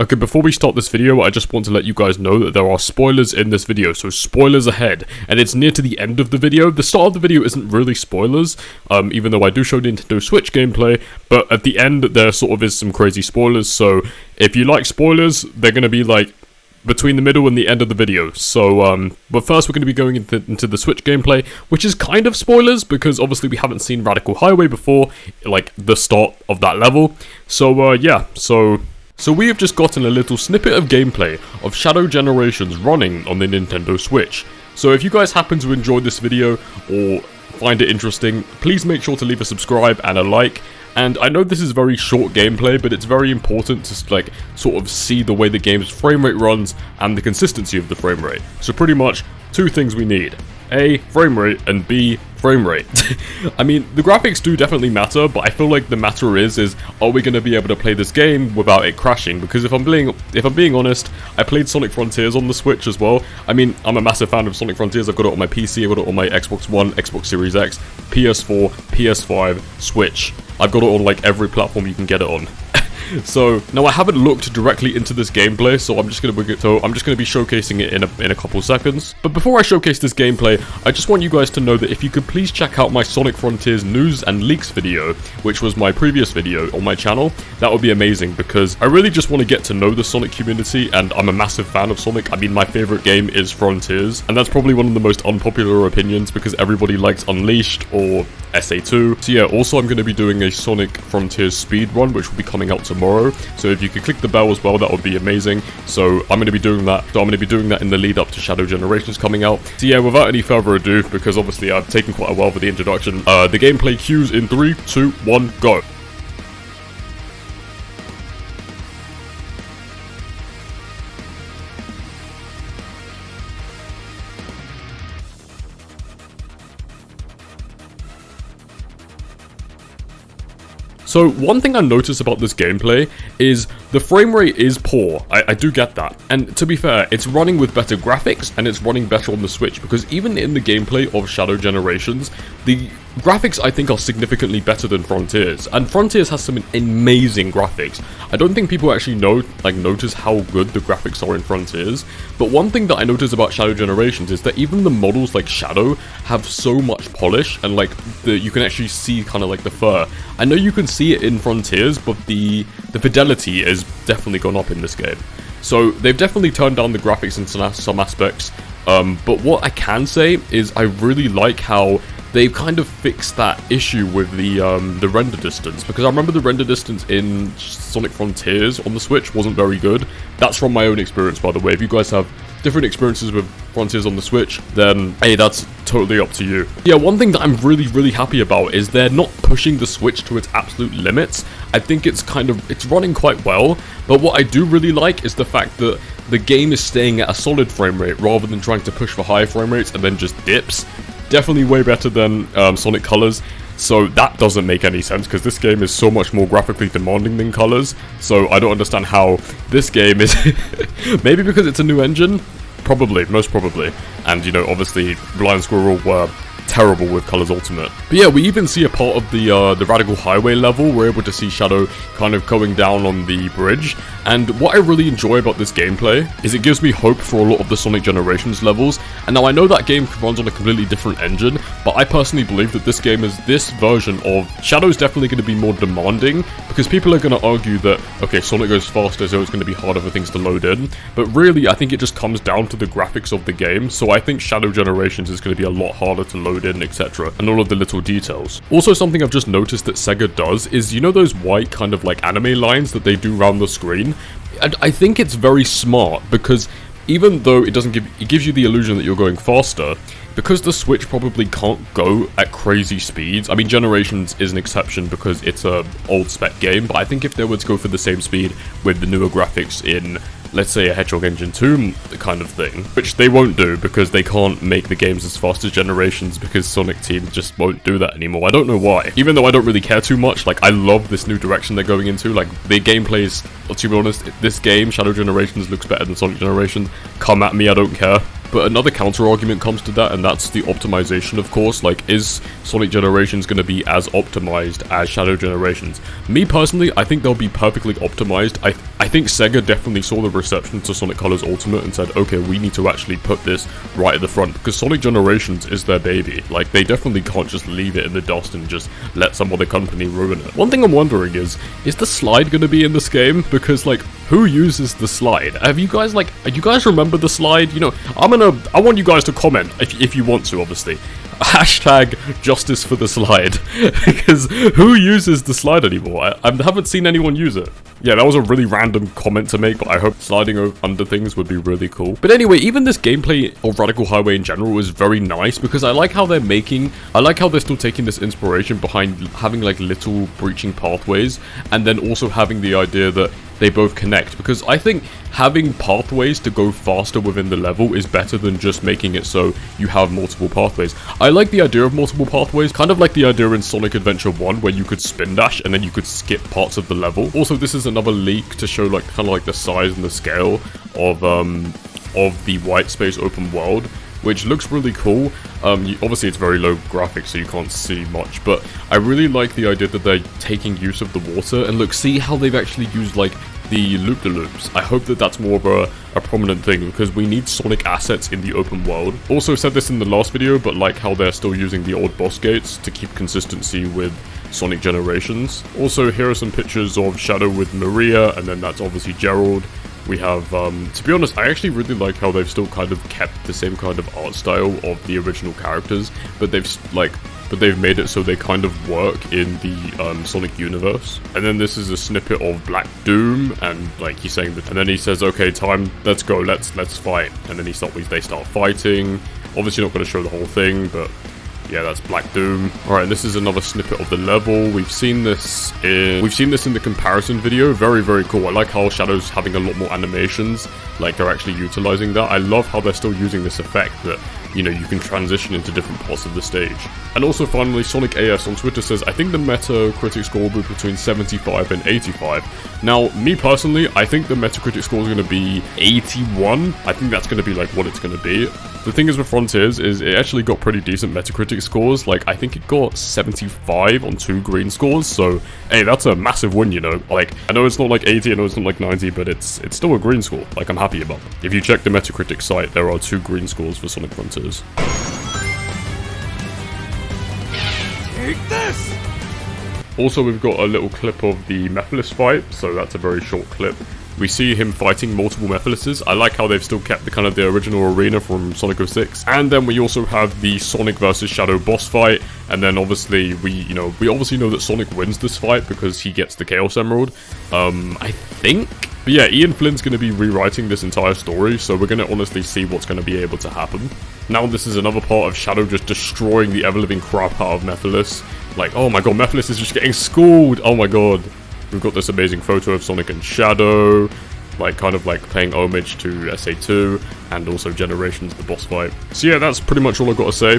Okay, before we start this video, I just want to let you guys know that there are spoilers in this video, so spoilers ahead, and it's near to the end of the video. The start of the video isn't really spoilers, even though I do show Nintendo Switch gameplay, but at the end there sort of is some crazy spoilers, so if you like spoilers, they're going to be like between the middle and the end of the video. So, but first we're going to be going into the Switch gameplay, which is kind of spoilers, because obviously we haven't seen Radical Highway before, like the start of that level. So, yeah, So we have just gotten a little snippet of gameplay of Shadow Generations running on the Nintendo Switch. So if you guys happen to enjoy this video or find it interesting, please make sure to leave a subscribe and a like. And I know this is very short gameplay, but it's very important to like sort of see the way the game's frame rate runs and the consistency of the frame rate. So pretty much two things we need: A, frame rate, and B, frame rate. I mean, the graphics do definitely matter, but I feel like the matter is are we going to be able to play this game without it crashing? Because if I'm being honest, I played Sonic Frontiers on the Switch as well. I mean, I'm a massive fan of Sonic Frontiers. I've got it on my PC, I've got it on my Xbox One, Xbox Series X, PS4, PS5, Switch. I've got it on like every platform you can get it on. So now I haven't looked directly into this gameplay, so I'm just gonna be showcasing it in a couple seconds. But before I showcase this gameplay, I just want you guys to know that if you could please check out my Sonic Frontiers news and leaks video, which was my previous video on my channel, that would be amazing, because I really just want to get to know the Sonic community, and I'm a massive fan of Sonic. I mean, my favorite game is Frontiers, and that's probably one of the most unpopular opinions because everybody likes Unleashed or SA2. So yeah, also I'm going to be doing a Sonic Frontiers speedrun, which will be coming out tomorrow. So if you could click the bell as well, that would be amazing. So I'm going to be doing that. So I'm going to be doing that in the lead up to Shadow Generations coming out. So yeah, without any further ado, because obviously I've taken quite a while for the introduction, the gameplay cues in 3, 2, 1, go. So one thing I noticed about this gameplay is the frame rate is poor. I do get that. And to be fair, it's running with better graphics and it's running better on the Switch, because even in the gameplay of Shadow Generations, the graphics I think are significantly better than Frontiers. And Frontiers has some amazing graphics. I don't think people actually notice how good the graphics are in Frontiers. But one thing that I noticed about Shadow Generations is that even the models like Shadow have so much polish, and like you can actually see kind of like the fur. I know you can see it in Frontiers, but the fidelity has definitely gone up in this game. So they've definitely turned down the graphics in some aspects. But what I can say is I really like how they've kind of fixed that issue with the render distance, because I remember the render distance in Sonic Frontiers on the Switch wasn't very good. That's from my own experience, by the way. If you guys have different experiences with Frontiers on the Switch, then hey, that's totally up to you. Yeah, one thing that I'm really happy about is they're not pushing the Switch to its absolute limits. I think it's running quite well, but what I do really like is the fact that the game is staying at a solid frame rate rather than trying to push for higher frame rates and then just dips. Definitely way better than Sonic Colors. So that doesn't make any sense, because this game is so much more graphically demanding than Colors. So I don't understand how this game is... Maybe because it's a new engine? Probably, most probably. And, you know, obviously, Blind Squirrel were terrible with Colors Ultimate. But yeah, we even see a part of the Radical Highway level. We're able to see Shadow kind of going down on the bridge. And what I really enjoy about this gameplay is it gives me hope for a lot of the Sonic Generations levels. And now I know that game runs on a completely different engine, but I personally believe that this version of Shadow is definitely going to be more demanding, because people are going to argue that, okay, Sonic goes faster, so it's going to be harder for things to load in. But really, I think it just comes down to the graphics of the game. So I think Shadow Generations is going to be a lot harder to load in, etc., and all of the little details. Also, something I've just noticed that Sega does is, you know those white kind of like anime lines that they do around the screen? And I think it's very smart, because even though it gives you the illusion that you're going faster, because the Switch probably can't go at crazy speeds. I mean, Generations is an exception because it's a old spec game, but I think if they were to go for the same speed with the newer graphics in, let's say, a Hedgehog Engine 2 kind of thing, which they won't do because they can't make the games as fast as Generations, because Sonic Team just won't do that anymore. I don't know why. Even though I don't really care too much, like, I love this new direction they're going into. Like, the gameplay is, to be honest, this game, Shadow Generations, looks better than Sonic Generations. Come at me, I don't care. But another counter argument comes to that, and that's the optimization, of course. Like, is Sonic Generations going to be as optimized as Shadow Generations? Me personally, I think they'll be perfectly optimized. I think Sega definitely saw the reception to Sonic Colors Ultimate and said, okay, we need to actually put this right at the front, because Sonic Generations is their baby. Like, they definitely can't just leave it in the dust and just let some other company ruin it. One thing I'm wondering is the slide going to be in this game? Because, like, who uses the slide? Have you guys, like, do you guys remember the slide? You know, I want you guys to comment, if you want to, obviously. Hashtag justice for the slide. Because who uses the slide anymore? I haven't seen anyone use it. Yeah, that was a really random comment to make, but I hope sliding under things would be really cool. But anyway, even this gameplay of Radical Highway in general is very nice, because I like how they're still taking this inspiration behind having like little breaching pathways, and then also having the idea that they both connect, because I think having pathways to go faster within the level is better than just making it so you have multiple pathways. I like the idea of multiple pathways, kind of like the idea in Sonic Adventure 1 where you could spin dash and then you could skip parts of the level. Also, this is another leak to show like kind of like the size and the scale of the white space open world, which looks really cool. Obviously it's very low graphics, so you can't see much, but I really like the idea that they're taking use of the water, and look, see how they've actually used like the loop-de-loops. I hope that that's more of a prominent thing, because we need Sonic assets in the open world. Also said this in the last video, but like how they're still using the old boss gates to keep consistency with Sonic Generations. Also, here are some pictures of Shadow with Maria, and then that's obviously Gerald. We have, to be honest, I actually really like how they've still kind of kept the same kind of art style of the original characters, but they've made it so they kind of work in the Sonic universe. And then this is a snippet of Black Doom, and like he's saying that, and then he says, "Okay, time, let's go, let's fight." And then they start fighting. Obviously, not going to show the whole thing, but yeah, that's Black Doom. Alright, this is another snippet of the level. We've seen this in the comparison video. Very, very cool. I like how Shadow's having a lot more animations. Like, they're actually utilizing that. I love how they're still using this effect that, you know, you can transition into different parts of the stage. And also, finally, Sonic AS on Twitter says, I think the Metacritic score will be between 75 and 85. Now, me personally, I think the Metacritic score is going to be 81. I think that's going to be, like, what it's going to be. The thing is with Frontiers is it actually got pretty decent Metacritic scores. Like, I think it got 75 on 2 green scores. So, hey, that's a massive win, you know. Like, I know it's not like 80, I know it's not like 90, but it's still a green score. Like, I'm happy about it. If you check the Metacritic site, there are 2 green scores for Sonic Frontiers. Take this! Also, we've got a little clip of the Mephiles fight, so that's a very short clip. We see him fighting multiple Mephilises. I like how they've still kept the kind of the original arena from Sonic 06. And then we also have the Sonic versus Shadow boss fight. And then obviously we obviously know that Sonic wins this fight because he gets the Chaos Emerald. I think. But yeah, Ian Flynn's going to be rewriting this entire story, so we're going to honestly see what's going to be able to happen. Now this is another part of Shadow just destroying the ever-living crap out of Mephiles. Like, oh my god, Mephiles is just getting schooled! Oh my god. We've got this amazing photo of Sonic and Shadow, like kind of like paying homage to SA2, and also Generations, the boss fight. So yeah, that's pretty much all I've got to say.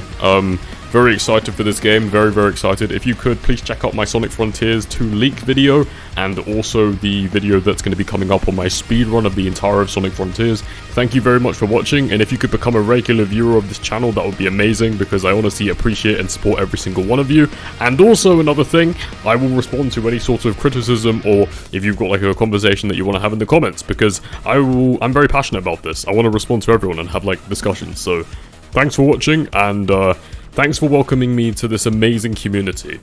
Very excited for this game, very, very excited. If you could, please check out my Sonic Frontiers 2 leak video, and also the video that's going to be coming up on my speedrun of the entire of Sonic Frontiers. Thank you very much for watching, and if you could become a regular viewer of this channel, that would be amazing, because I honestly appreciate and support every single one of you. And also, another thing, I will respond to any sort of criticism, or if you've got like a conversation that you want to have in the comments, because I'm very passionate about this. I want to respond to everyone and have like discussions. So thanks for watching, and thanks for welcoming me to this amazing community.